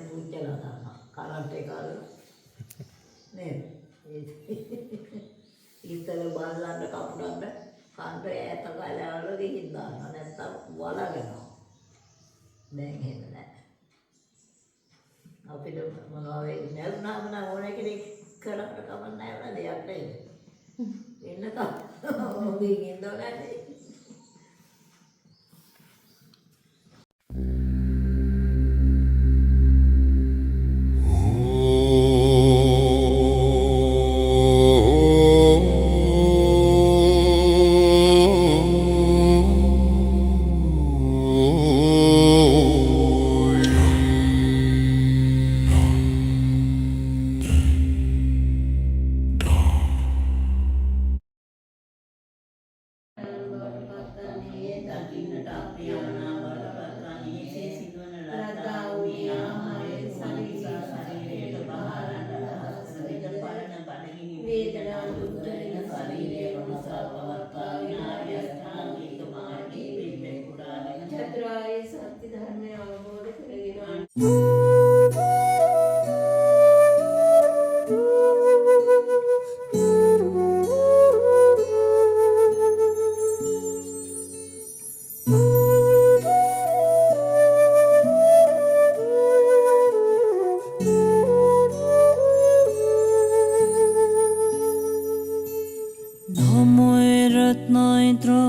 පුච්චලා දානවා. කරන්ට් එක අරගෙන නේද? ඉතල බලන්න කපුටන්න කන්ට ඈත ගලවල ගිහින් දානවා. නැත්තම් වලගෙනවා. දැන් එහෙම නැහැ. අපිට මොනවා වෙන්නේ නැත්නම් නම් ඕන කෙනෙක් කරන්න කමක් නැහැ නේද? දෙයක් නේද? එන්නකම් ඔබින් ඉන්නවනේ. චතුරාර්ය සත්‍ය ධර්මය අවබෝධ කරගෙන Namo Ratnaitra